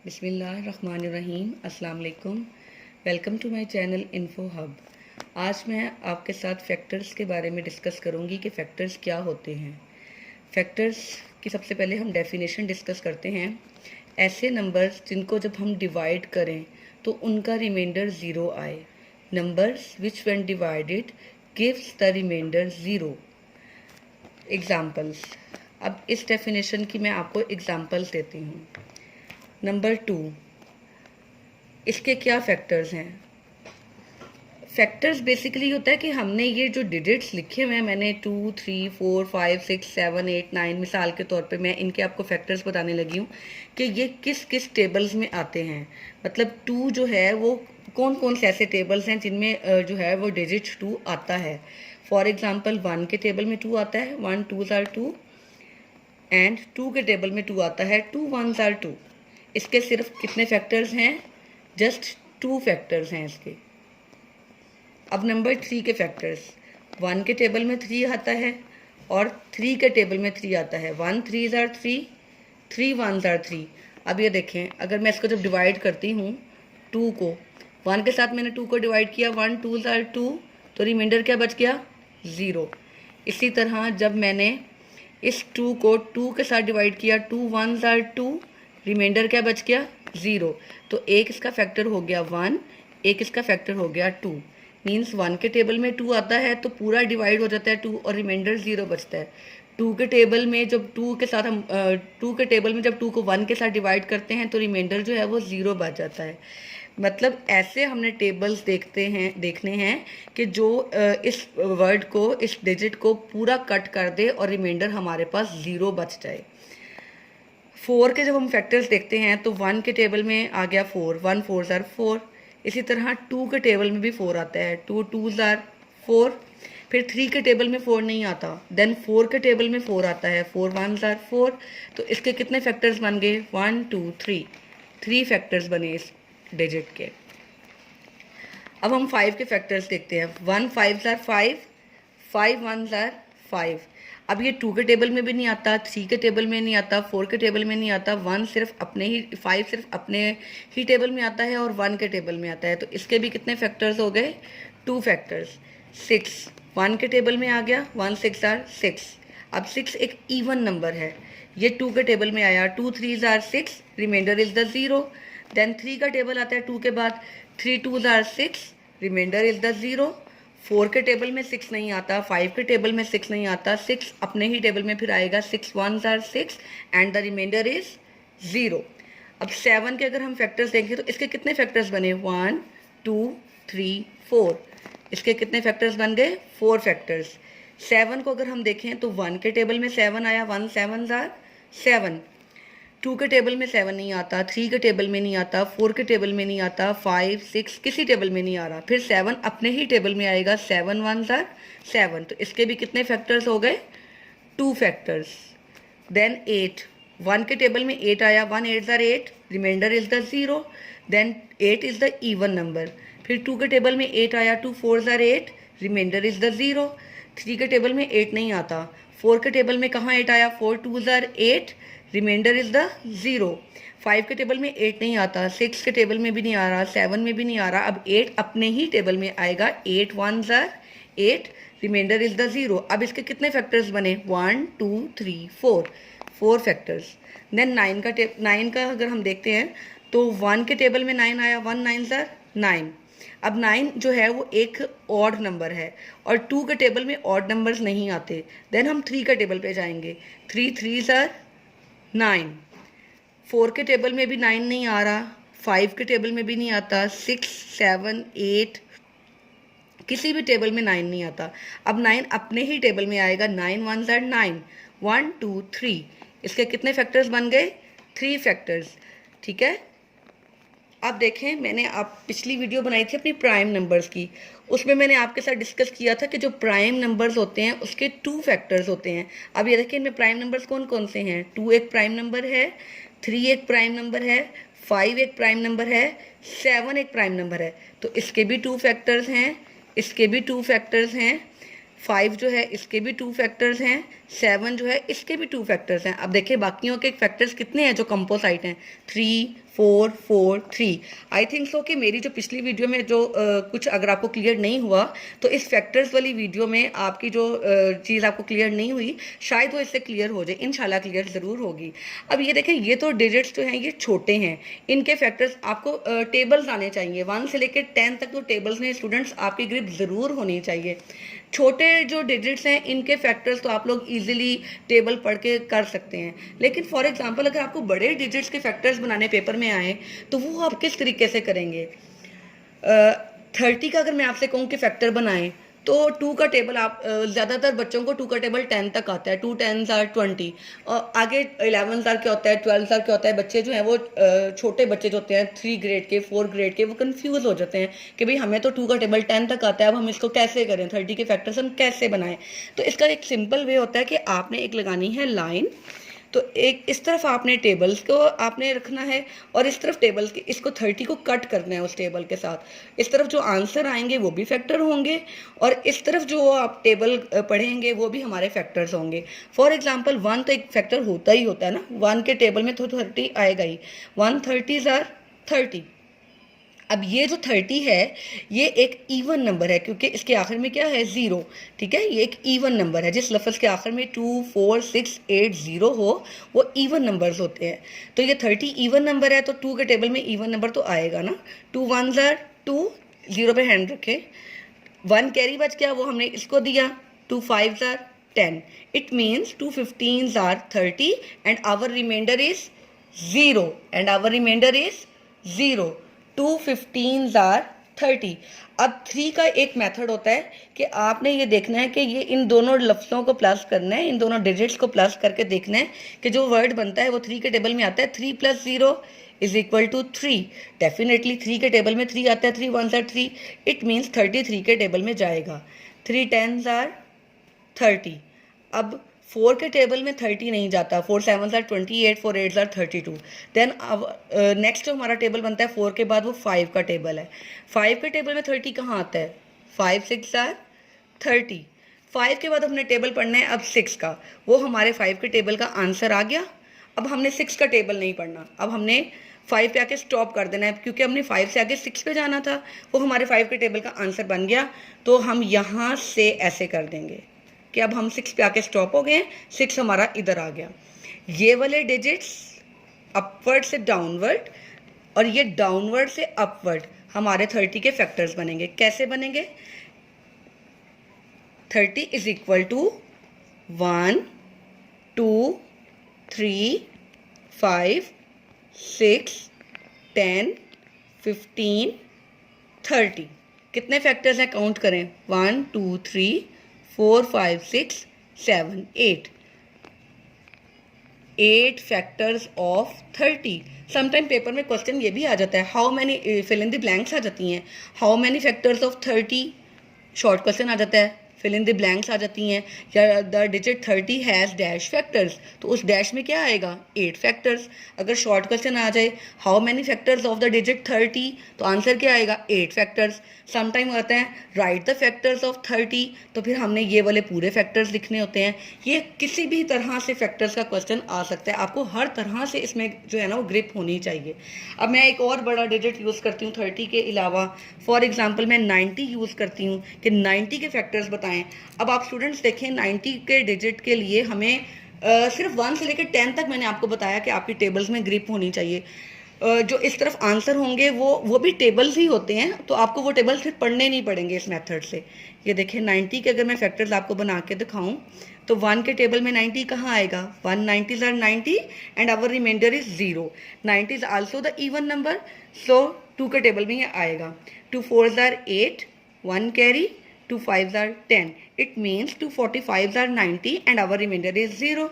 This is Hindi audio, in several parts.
बिस्मिल्लाहिर्रहमानिर्रहीम। अस्सलाम वालेकुम। Welcome to my channel Info Hub. आज मैं आपके साथ फैक्टर्स के बारे में डिस्कस करूंगी कि फ़ैक्टर्स क्या होते हैं। फैक्टर्स की सबसे पहले हम डेफिनेशन डिस्कस करते हैं। ऐसे नंबर्स जिनको जब हम डिवाइड करें तो उनका रिमाइंडर ज़ीरो आए। Numbers which when divided gives the reminder zero. Examples. अब इस डेफिनेशन की मैं आपको एग्ज़ाम्पल्स देती हूँ। नंबर 2, इसके क्या फैक्टर्स हैं। फैक्टर्स बेसिकली होता है कि हमने ये जो डिजिट्स लिखे हुए हैं, मैंने 2, 3, 4, 5, 6, 7, 8, 9 मिसाल के तौर पे मैं इनके आपको फैक्टर्स बताने लगी हूँ कि ये किस किस टेबल्स में आते हैं। मतलब 2 जो है वो कौन कौन से ऐसे टेबल्स हैं जिनमें जो है वो डिजिट 2 आता है। फॉर एग्जांपल 1 के टेबल में 2 आता है, 1 2s are 2, एंड 2 के टेबल में 2 आता है, 2 1s are 2। इसके सिर्फ कितने फैक्टर्स हैं? जस्ट 2 फैक्टर्स हैं इसके। अब नंबर 3 के फैक्टर्स। 1 के टेबल में 3 आता है और 3 के टेबल में 3 आता है। 1 3s are 3, 3 1s are 3। अब ये देखें, अगर मैं इसको जब डिवाइड करती हूँ 2 को, 1 के साथ मैंने 2 को डिवाइड किया, 1 2s are 2, तो रिमाइंडर क्या बच गया? 0। इसी तरह जब मैंने इस 2 को 2 के साथ डिवाइड किया, 2 1s are 2, रिमाइंडर क्या बच गया? 0। तो एक इसका फैक्टर हो गया 1, एक इसका फैक्टर हो गया 2। मीन्स 1 के टेबल में 2 आता है तो पूरा डिवाइड हो जाता है 2 और रिमाइंडर 0 बचता है। 2 के टेबल में जब 2 के साथ हम 2 के टेबल में जब 2 को 1 के साथ डिवाइड करते हैं तो रिमाइंडर जो है वो 0 बच जाता है। मतलब ऐसे हमने टेबल्स देखने हैं कि जो इस वर्ड को, इस डिजिट को पूरा कट कर दे और रिमाइंडर हमारे पास 0 बच जाए। 4 के जब हम फैक्टर्स देखते हैं तो 1 के टेबल में आ गया 4, 1 4s are 4। इसी तरह 2 के टेबल में भी 4 आता है, 2 2s are 4। फिर 3 के टेबल में 4 नहीं आता, देन 4 के टेबल में 4 आता है, 4 1s are 4। तो इसके कितने फैक्टर्स बन गए? 1 2 3, 3 फैक्टर्स बने इस डिजिट के। अब हम 5 के फैक्टर्स देखते हैं। 1 5s are 5, 5 1s are 5। अब ये 2 के टेबल में भी नहीं आता, 3 के टेबल में नहीं आता, 4 के टेबल में नहीं आता, 1 सिर्फ अपने ही 5 सिर्फ अपने ही टेबल में आता है और 1 के टेबल में आता है। तो इसके भी कितने फैक्टर्स हो गए? 2 फैक्टर्स। 6 1 के टेबल में आ गया, 1 6 are 6। अब 6 एक इवन नंबर है, ये 2 के टेबल में आया, 2 3s are 6, reminder is the 0। Then 3 का टेबल आता है 2 के बाद, 3 2s are 6, reminder is the 0। 4 के टेबल में 6 नहीं आता, 5 के टेबल में 6 नहीं आता, 6 अपने ही टेबल में फिर आएगा, 6 1s are 6 and the reminder is 0। अब 7 के अगर हम फैक्टर्स देखें तो इसके कितने फैक्टर्स बने? 1 2 3 4। इसके कितने फैक्टर्स बन गए? 4 फैक्टर्स। 7 को अगर हम देखें तो 1 के टेबल में 7 आया, 1 7s are 7। 2 के टेबल में 7 नहीं आता, 3 के टेबल में नहीं आता, 4 के टेबल में नहीं आता, 5 6 किसी टेबल में नहीं आ रहा। फिर 7 अपने ही टेबल में आएगा, 7 1s are 7। तो इसके भी कितने फैक्टर्स हो गए? 2 फैक्टर्स। देन 8, 1 के टेबल में 8 आया, 1 8s are 8, reminder is the 0। Then 8 is the even number. फिर 2 के टेबल में 8 आया, 2 4s are 8, reminder is the 0। 3 के टेबल में 8 नहीं आता, 4 के टेबल में कहाँ 8 आया, 4 2s are 8, reminder is the 0। 5 के टेबल में 8 नहीं आता, 6 के टेबल में भी नहीं आ रहा, 7 में भी नहीं आ रहा। अब 8 अपने ही टेबल में आएगा, 8 1s are 8, reminder is the 0। अब इसके कितने फैक्टर्स बने? 1 2 3 4, 4 फैक्टर्स। देन 9 का अगर हम देखते हैं तो 1 के टेबल में 9 आया, 1 9s are 9। अब 9 जो है वो एक ऑड नंबर है और 2 के टेबल में ऑड नंबर्स नहीं आते। देन हम 3 के टेबल पे जाएंगे, 3 3s are 9। 4 के टेबल में भी 9 नहीं आ रहा, 5 के टेबल में भी नहीं आता, 6 7 8 किसी भी टेबल में 9 नहीं आता। अब 9 अपने ही टेबल में आएगा, 9 1s are 9, 1 2 3। इसके कितने फैक्टर्स बन गए? 3 फैक्टर्स। ठीक है। अब देखें, मैंने आप पिछली वीडियो बनाई थी अपनी प्राइम नंबर्स की, उसमें मैंने आपके साथ डिस्कस किया था कि जो प्राइम नंबर्स होते हैं उसके 2 फैक्टर्स होते हैं। अब ये देखिए, इनमें प्राइम नंबर्स कौन कौन से हैं? 2 एक प्राइम नंबर है, 3 एक प्राइम नंबर है, 5 एक प्राइम नंबर है, 7 एक प्राइम नंबर है। तो इसके भी 2 फैक्टर्स हैं, इसके भी 2 फैक्टर्स हैं। 5 जो है इसके भी 2 फैक्टर्स हैं, 7 जो है इसके भी 2 फैक्टर्स हैं। अब देखिए बाकियों के फैक्टर्स कितने हैं जो कंपोसाइट हैं, 3 4 4 3। आई थिंक सो कि मेरी जो पिछली वीडियो में जो कुछ अगर आपको क्लियर नहीं हुआ तो इस फैक्टर्स वाली वीडियो में आपकी जो चीज़ आपको क्लियर नहीं हुई शायद वो इससे क्लियर हो जाए, इंशाल्लाह क्लियर ज़रूर होगी। अब ये देखें ये तो डिजिट्स जो हैं ये छोटे हैं, इनके फैक्टर्स आपको टेबल्स आने चाहिए 1 से लेकर 10 तक। तो टेबल्स में स्टूडेंट्स आपकी ग्रिप ज़रूर होनी चाहिए। छोटे जो डिजिट्स हैं इनके फैक्टर्स तो आप लोग इजीली टेबल पढ़ के कर सकते हैं, लेकिन फॉर एग्जांपल अगर आपको बड़े डिजिट्स के फैक्टर्स बनाने पेपर में आए तो वो आप किस तरीके से करेंगे। 30 का अगर मैं आपसे कहूँ कि फैक्टर बनाएं तो 2 का टेबल आप ज़्यादातर बच्चों को 2 का टेबल 10 तक आता है, 2 10s are 20। और आगे 11s are क्या होता है, 12s are क्या होता है। बच्चे जो हैं वो छोटे बच्चे जो होते हैं 3 ग्रेड के 4 ग्रेड के वो कंफ्यूज हो जाते हैं कि भाई हमें तो 2 का टेबल 10 तक आता है, अब हम इसको कैसे करें, 30 के फैक्टर्स हम कैसे बनाएं। तो इसका एक सिंपल वे होता है कि आपने एक लगानी है लाइन, तो एक इस तरफ आपने टेबल्स को आपने रखना है और इस तरफ टेबल्स के इसको 30 को कट करना है उस टेबल के साथ। इस तरफ जो आंसर आएंगे वो भी फैक्टर होंगे और इस तरफ जो आप टेबल पढ़ेंगे वो भी हमारे फैक्टर्स होंगे। फॉर एग्जांपल 1 तो एक फैक्टर होता ही होता है ना, 1 के टेबल में तो 30 आएगा ही, 130s are 30। अब ये जो 30 है ये एक इवन नंबर है क्योंकि इसके आखिर में क्या है 0, ठीक है। ये एक इवन नंबर है, जिस लफ्ज़ के आखिर में 2 4 6 8 0 हो वो इवन नंबर्स होते हैं। तो ये 30 इवन नंबर है तो 2 के टेबल में इवन नंबर तो आएगा ना। 2 1s are 2, 0 पे हैंड रखें। 1 कैरी बच गया वो हमने इसको दिया, 2 5s are 10। It means 2 15s are 30 and our reminder is 0 and our reminder is 0। 2 15s are 30। अब 3 का एक मेथड होता है कि आपने ये देखना है कि ये इन दोनों लफ्ज़ों को प्लस करना है, इन दोनों डिजिट्स को प्लस करके देखना है कि जो वर्ड बनता है वो 3 के टेबल में आता है। 3 + 0 इज इक्वल टू 3। डेफिनेटली 3 के टेबल में 3 आता है, 3 1s are 3। इट मीन्स 33 के टेबल में जाएगा। 3 10s are 30। अब 4 के टेबल में 30 नहीं जाता, 4 7s are 28, 4 8s are 32। Then अब नेक्स्ट जो हमारा टेबल बनता है 4 के बाद वो 5 का टेबल है। 5 के टेबल में 30 कहाँ आता है, 5 6 are 30। 5 के बाद हमने टेबल पढ़ना है अब 6 का, वो हमारे 5 के टेबल का आंसर आ गया। अब हमने 6 का टेबल नहीं पढ़ना, अब हमने 5 पे आके स्टॉप कर देना है क्योंकि हमने 5 से आगे 6 पे जाना था, वो हमारे 5 के टेबल का आंसर बन गया। तो हम यहाँ से ऐसे कर देंगे कि अब हम 6 पे आके स्टॉप हो गए, 6 हमारा इधर आ गया। ये वाले डिजिट्स अपवर्ड से डाउनवर्ड और ये डाउनवर्ड से अपवर्ड हमारे 30 के फैक्टर्स बनेंगे। कैसे बनेंगे, 30 इज इक्वल टू 1 2 3 5 6 10 15 30। कितने फैक्टर्स हैं काउंट करें, 1 2 3 4 5 6 7 8 8 फैक्टर्स ऑफ 30। समटाइम पेपर में क्वेश्चन ये भी आ जाता है, how many fill in the blanks आ जाती हैं, how many factors of 30। Short question आ जाता है, फिल इन द ब्लैंक्स आ जाती हैं, या the digit 30 has dash factors, तो उस डैश में क्या आएगा 8 फैक्टर्स। अगर शॉर्ट क्वेश्चन आ जाए how many factors of the digit 30 तो आंसर क्या आएगा 8 फैक्टर्स। समटाइम आता है राइट द फैक्टर्स ऑफ 30, तो फिर हमने ये वाले पूरे फैक्टर्स लिखने होते हैं। ये किसी भी तरह से फैक्टर्स का क्वेश्चन आ सकता है, आपको हर तरह से इसमें जो है ना वो ग्रिप होनी चाहिए। अब मैं एक और बड़ा डिजिट यूज़ करती हूँ 30 के अलावा, फॉर एग्जाम्पल मैं 90 यूज़ करती हूँ कि 90 के फैक्टर्स बताएं। अब आप स्टूडेंट्स देखें 90 के डिजिट के लिए हमें सिर्फ 1 से लेकर 10 तक मैंने आपको बताया कि आपकी टेबल्स में ग्रिप होनी चाहिए। जो इस तरफ आंसर होंगे वो भी टेबल्स ही होते हैं, तो आपको वो टेबल्स फिर पढ़ने नहीं पड़ेंगे इस मेथड से। ये देखें 90 के अगर मैं फैक्टर्स आपको बना के दिखाऊं तो 1 के टेबल में 90 कहाँ आएगा, 1 90s are 90 and our reminder is 0। 90 is also the even number, so 2 के टेबल में ये आएगा। 2 4s are 8, 1 carry, 2 5s are 10। It means 2 45s are 90 and our reminder is 0।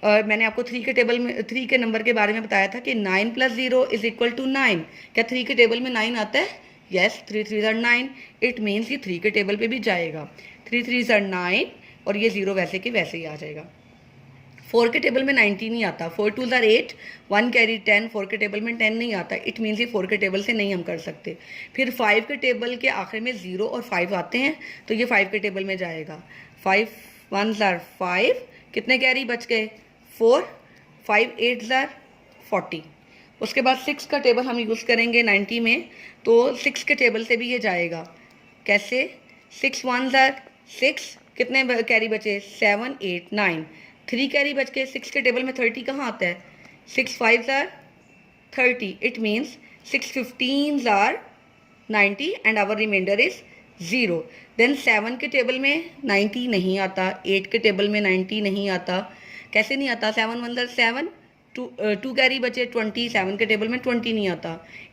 मैंने आपको 3 के टेबल में 3 के नंबर के बारे में बताया था कि 9 + 0 इज इक्वल टू 9। क्या 3 के टेबल में 9 आता है, yes 3 3s are 9। It means ये 3 के टेबल पे भी जाएगा, 3 3s are 9 और ये 0 वैसे के वैसे ही आ जाएगा। 4 के टेबल में 90 नहीं आता, 4 2 ज़ार 8, 1 कैरी 10, 4 के टेबल में 10 नहीं आता, इट मीन्स ये 4 के टेबल से नहीं हम कर सकते। फिर 5 के टेबल के आखिर में 0 और 5 आते हैं तो ये 5 के टेबल में जाएगा। 5 1 ज़ार 5, कितने कैरी बच गए 4, 5 8 ज़ार 40। उसके बाद 6 का टेबल हम यूज़ करेंगे 90 में, तो 6 के टेबल से भी ये जाएगा। कैसे? 6 1 ज़ार 6, कितने कैरी बचे 7 8 9, 3 कैरी बच के 6 के टेबल में 30 कहाँ आता है 6 5 ज़ार 30, इट मीन्स 6 15 ज़ार 90 and our reminder is 0। Then 7 के टेबल में 90 नहीं आता, 8 के टेबल में 90 नहीं आता। कैसे नहीं आता? 7 1 ज़ार 7, 2 कैरी बचे 20, 7 के टेबल में 20 नहीं आता।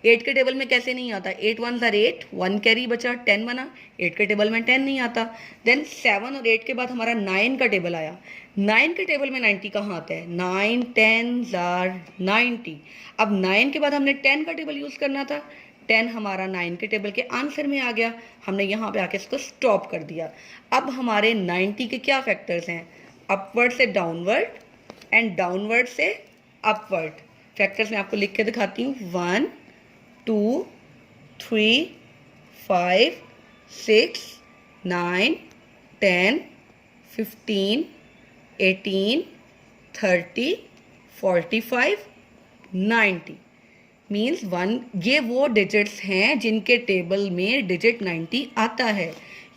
8 के टेबल में कैसे नहीं आता? 8 1 ज़ार 8, 1 कैरी बचा 10 बना, 8 के टेबल में 10 नहीं आता। देन 7 और 8 के बाद हमारा 9 का टेबल आया, 9 के टेबल में 90 कहाँ आता है 9 10 ज़ार 90। अब 9 के बाद हमने 10 का टेबल यूज़ करना था, 10 हमारा 9 के टेबल के आंसर में आ गया, हमने यहाँ पे आके इसको स्टॉप कर दिया। अब हमारे 90 के क्या फैक्टर्स हैं? अपवर्ड से डाउनवर्ड एंड डाउनवर्ड से अपवर्ड। फैक्टर्स मैं आपको लिख के दिखाती हूँ। 1 2 3 5 6 9 10 15 18 30 45 90 मीन्स 1। ये वो डिजिट्स हैं जिनके टेबल में डिजिट 90 आता है,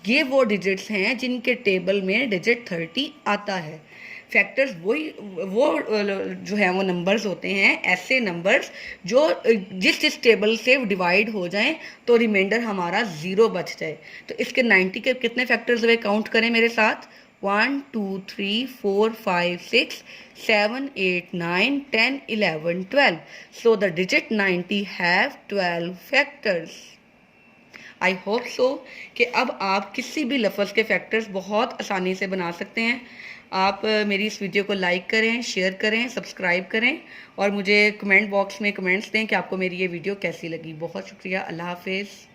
ये वो डिजिट्स हैं जिनके टेबल में डिजिट 30 आता है। फैक्टर्स वो जो है वो नंबर्स होते हैं, ऐसे नंबर्स जो जिस टेबल से डिवाइड हो जाएं तो रिमाइंडर हमारा 0 बच जाए। तो इसके 90 के कितने फैक्टर्स हुए काउंट करें मेरे साथ। 1 2 3 4 5 6 7 8 9 10 11 12। So the digit 90 have 12 factors. I hope so कि अब आप किसी भी लफ्ज़ के फैक्टर्स बहुत आसानी से बना सकते हैं। आप मेरी इस वीडियो को लाइक करें, शेयर करें, सब्सक्राइब करें और मुझे कमेंट बॉक्स में कमेंट्स दें कि आपको मेरी ये वीडियो कैसी लगी। बहुत शुक्रिया। अल्लाह हाफिज़।